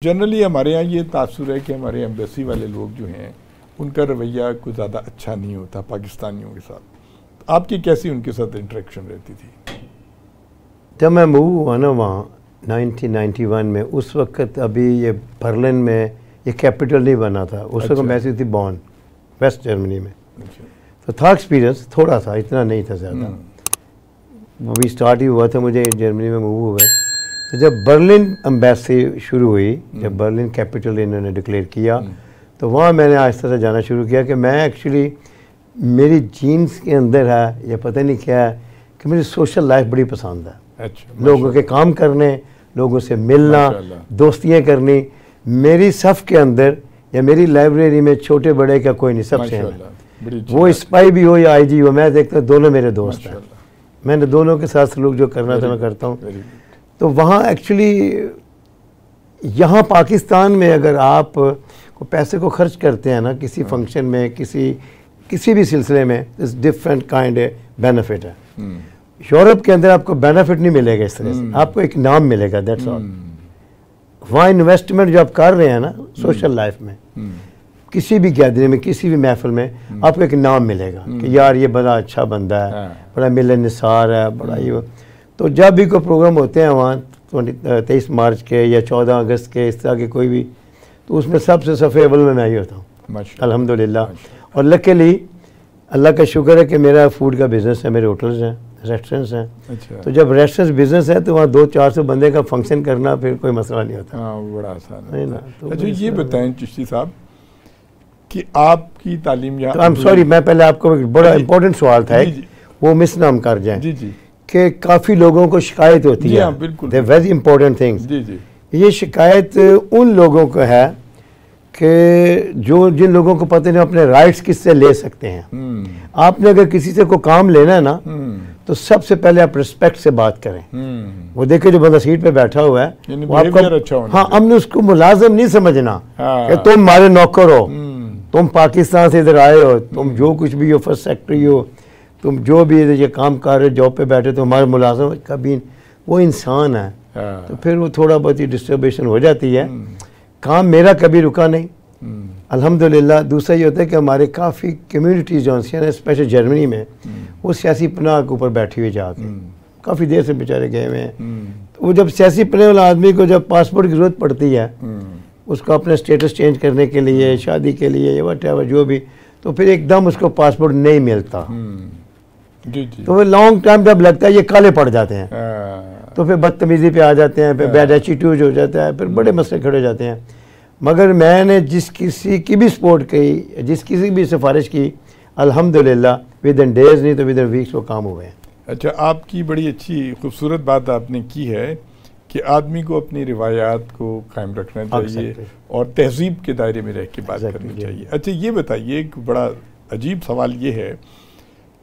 Generally ہمارے یہاں یہ تاثر ہے کہ ہمارے ایمبیسی والے لوگ جو ہیں ان کا رویہ کوئی زیادہ اچھا نہیں ہوتا پاکستانیوں کے ساتھ. آپ کی کیسی ان کے ساتھ انٹریکشن رہتی تھی؟ جب میں موو ہوا نا وہاں 1991 میں، اس وقت ابھی یہ برلن میں یہ کیپٹل نہیں بنا تھا. اس وقت میں تھی بون ویسٹ جرمنی میں. تو تھا ایکسپیرینس تھوڑا سا، اتنا نہیں تھا زیادہ. ابھی اسٹارٹ ہی ہوا تھا مجھے جرمنی میں موو ہوئے. تو جب برلن امبیسی شروع ہوئی، جب برلن کیپٹل انہوں نے ڈکلیئر کیا، تو وہاں میں نے آہستہ سے جانا شروع کیا کہ میں ایکچولی میری جینس کے اندر ہے یا پتہ نہیں کیا ہے کہ مجھے سوشل لائف بڑی پسند ہے. لوگوں کے کام کرنے، لوگوں سے ملنا، دوستیاں کرنی. میری صف کے اندر یا میری لائبریری میں چھوٹے بڑے کا کوئی نہیں، سب سے وہ اسپائی بھی ہو یا آئی جی ہو، میں دیکھتا ہوں دونوں میرے دوست ہیں. میں نے دونوں کے ساتھ سلوک جو کرنا تھا میں کرتا ہوں. تو وہاں ایکچولی یہاں پاکستان میں اگر آپ کو پیسے کو خرچ کرتے ہیں نا کسی فنکشن میں، کسی بھی سلسلے میں، اس ڈفرینٹ کائنڈ بینیفٹ ہے. یورپ کے اندر آپ کو بینیفٹ نہیں ملے گا اس طرح سے، آپ کو ایک نام ملے گا، دیٹس آل. وہاں انویسٹمنٹ جو آپ کر رہے ہیں نا سوشل لائف میں، کسی بھی گیدرنگ میں، کسی بھی محفل میں، آپ کو ایک نام ملے گا کہ یار یہ بڑا اچھا بندہ ہے، بڑا ملن نثار ہے، بڑا یہ. تو جب بھی کوئی پروگرام ہوتے ہیں وہاں 23 مارچ کے یا 14 اگست کے، اس طرح کے کوئی بھی، تو اس میں سب سے صفحے اول میں ہی ہوتا ہوں الحمدللہ. اور لکیلی اللہ کا شکر ہے کہ میرا فوڈ کا بزنس ہے، میرے ہوٹلز ہیں، ریسٹورنٹس ہیں. تو جب ریسٹورنٹس بزنس ہے تو وہاں 200-400 بندے کا فنکشن کرنا پھر کوئی مسئلہ نہیں ہوتا. بڑا آسان ہے نا. اچھا یہ بتائیں چشتی صاحب کہ آپ کی تعلیم یہاں سوری میں پہلے آپ کو بڑا امپورٹنٹ سوال تھا وہ مس نہ ہم کر جائیں کہ کافی لوگوں کو شکایت ہوتی ہے. They very important things. یہ شکایت ان لوگوں کو ہے کہ جن لوگوں کو پتہ نہیں اپنے رائٹس کس سے لے سکتے ہیں. آپ نے اگر کسی سے کوئی کام لینا ہے نا تو سب سے پہلے آپ رسپیکٹ سے بات کریں. وہ دیکھیں جو بندہ سیٹ پہ بیٹھا ہوا ہے وہ آپ کو، ہاں ہم نے اس کو ملازم نہیں سمجھنا کہ تم ہمارے نوکر ہو، تم پاکستان سے ادھر آئے ہو، تم جو کچھ بھی ہو، فرسٹ سیکٹری ہو، تم جو بھی یہ کام کر رہے جاب پہ بیٹھے تو ہمارے ملازم. کبھی وہ انسان ہے تو پھر وہ تھوڑا بہت ہی ڈسٹربیشن ہو جاتی ہے. کام میرا کبھی رکا نہیں الحمدللہ. دوسرا یہ ہوتا ہے کہ ہمارے کافی کمیونٹیز جو ہیں اسپیشل جرمنی میں، وہ سیاسی پناہ کے اوپر بیٹھی ہوئی جا کے کافی دیر سے بیچارے گئے ہوئے ہیں. تو وہ جب سیاسی پناہ والا آدمی کو جب پاسپورٹ کی ضرورت پڑتی ہے اس کو اپنے اسٹیٹس چینج کرنے کے لیے، شادی کے لیے یا وٹ ایور جو بھی، تو پھر ایک دم اس کو پاسپورٹ نہیں ملتا. تو وہ لانگ ٹائم جب لگتا ہے یہ کالے پڑ جاتے ہیں، تو پھر بدتمیزی پہ آ جاتے ہیں، پھر بیڈ ایٹیٹیوڈ ہو جاتا ہے، پھر بڑے مسئلے کھڑے ہو جاتے ہیں. مگر میں نے جس کسی کی بھی سپورٹ کی، جس کسی بھی سفارش کی، الحمدللہ ود ان ڈیز نہیں تو ود ان ویکس وہ کام ہوئے ہیں. اچھا آپ کی بڑی اچھی خوبصورت بات آپ نے کی ہے کہ آدمی کو اپنی روایات کو قائم رکھنا چاہیے اور تہذیب کے دائرے میں رہ کے بات کرنی چاہیے. اچھا یہ بتائیے ایک بڑا عجیب سوال یہ ہے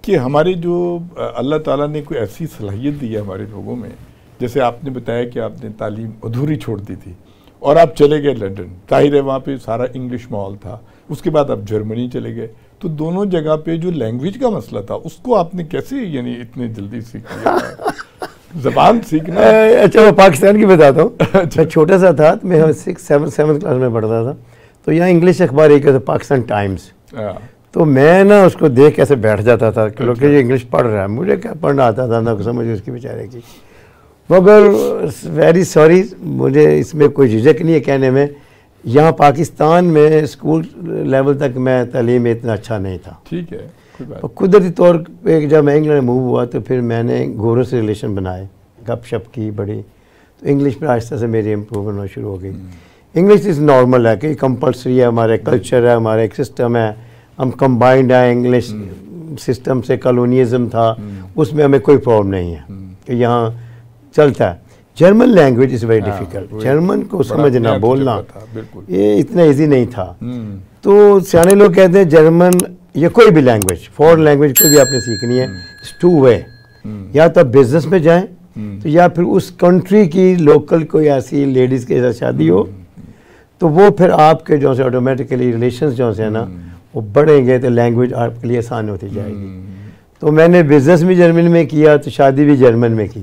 کہ ہمارے جو اللہ تعالیٰ نے کوئی ایسی صلاحیت دی ہے ہمارے لوگوں میں، جیسے آپ نے بتایا کہ آپ نے تعلیم ادھوری چھوڑ دی تھی اور آپ چلے گئے لنڈن. ظاہر ہے وہاں پہ سارا انگلش ماحول تھا. اس کے بعد آپ جرمنی چلے گئے. تو دونوں جگہ پہ جو لینگویج کا مسئلہ تھا اس کو آپ نے کیسے یعنی اتنے جلدی سیکھ لیا؟ زبان سیکھنا. اچھا میں پاکستان کی بتاتا ہوں. میں چھوٹا سا تھا، میں 7th کلاس میں پڑھتا تھا. تو یہاں انگلش اخبار ایک تھا پاکستان ٹائمز. تو میں نا اس کو دیکھ کیسے بیٹھ جاتا تھا کہ لوگ یہ انگلش پڑھ رہا ہے، مجھے کیا پڑھنا آتا تھا نہ سمجھ اس کی بیچارے کی. مگر ویری سوری مجھے اس میں کوئی جھجک نہیں ہے کہنے میں، یہاں پاکستان میں اسکول لیول تک میں تعلیم میں اتنا اچھا نہیں تھا. ٹھیک ہے. قدرتی طور پہ جب میں انگلینڈ موو ہوا تو پھر میں نے گوروں سے ریلیشن بنائے، گپ شپ کی بڑی. تو انگلش میں آہستہ سے میری امپروومنٹ ہونا شروع ہو گئی. انگلش از نارمل ہے کہ کمپلسری ہے، ہمارے کلچر ہے، ہمارا ایک سسٹم ہے، ہم کمبائنڈ ہیں. انگلش سسٹم سے کالونیزم تھا، اس میں ہمیں کوئی پرابلم نہیں ہے کہ یہاں چلتا ہے. German language is very difficult. German کو سمجھنا بولنا یہ اتنا ایزی نہیں تھا. تو سیانے لوگ کہتے ہیں جرمن یا کوئی بھی لینگویج، فورن لینگویج کوئی بھی آپ نے سیکھنی ہے، اٹس ٹو وے. یا تو آپ بزنس میں جائیں تو یا پھر اس کنٹری کی لوکل کوئی ایسی لیڈیز کے ساتھ شادی ہو تو وہ پھر آپ کے جو سے آٹومیٹکلی ریلیشنز جو سے نا وہ بڑھیں گے تو لینگویج آپ کے لیے آسان ہوتی جائے گی. تو میں نے بزنس بھی جرمن میں کیا تو شادی بھی جرمن میں کی.